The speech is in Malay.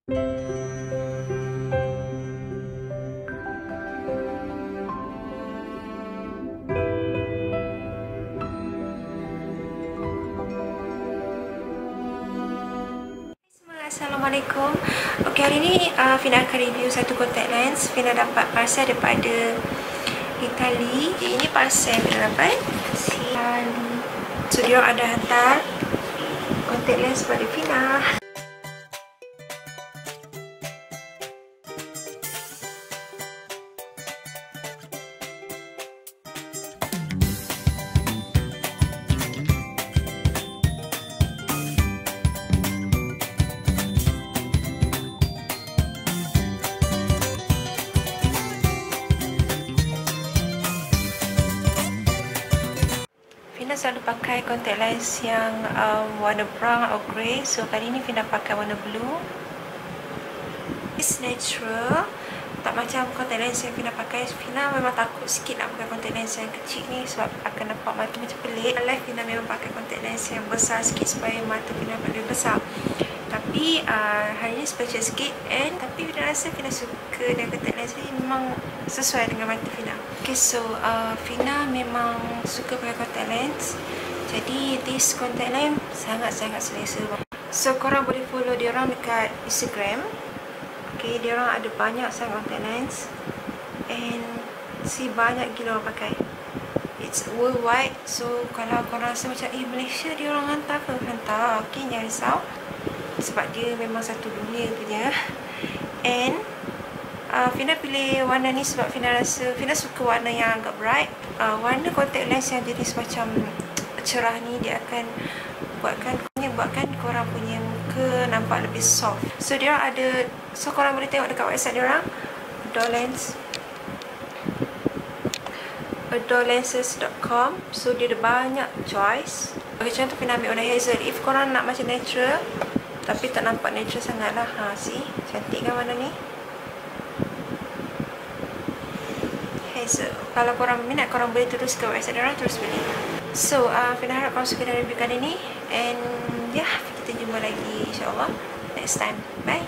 Assalamualaikum. Okey, hari ni Fina akan review satu contact lens. Fina dapat parcel daripada Itali. Ini parcel yang Fina dapat. So dia ada hantar contact lens pada Fina. Fina selalu pakai contact lens yang warna brown atau grey. So kali ni Fina pakai warna blue. It's natural. Tak macam contact lens yang Fina pakai. Fina memang takut sikit nak pakai contact lens yang kecil ni sebab akan nampak mata macam pelik. Live Fina memang pakai contact lens yang besar sikit supaya mata Fina lebih besar. Tapi hari ni special sikit, tapi Fina rasa Fina suka dengan contact lens ni, memang sesuai dengan mata Fina. Okay, so Fina memang suka pakai contact lens. Jadi this contact lens sangat-sangat selesa. So korang boleh follow diorang dekat Instagram. Okay, diorang ada banyak sangat contact lens, and banyak gila orang pakai. It's worldwide. So kalau korang rasa macam Malaysia diorang hantar ke? Hantar. Okay, jangan risau, sebab dia memang satu dunia punya. And Fina pilih warna ni sebab Fina rasa Fina suka warna yang agak bright. Warna contact lens yang jenis macam cerah ni, dia akan buatkan korang punya muka nampak lebih soft. So dia ada, so korang boleh tengok dekat website dia orang, adorelenses.com. So dia ada banyak choice. Okay, contoh Fina ambil warna hazel. If korang nak macam natural tapi tak nampak natural sangat lah. See, cantik kan warna ni? Hazel. Kalau korang minat, korang boleh terus ke website diorang, terus beli. So Fina harap korang suka dengan review kali ni. And kita jumpa lagi insyaAllah next time. Bye.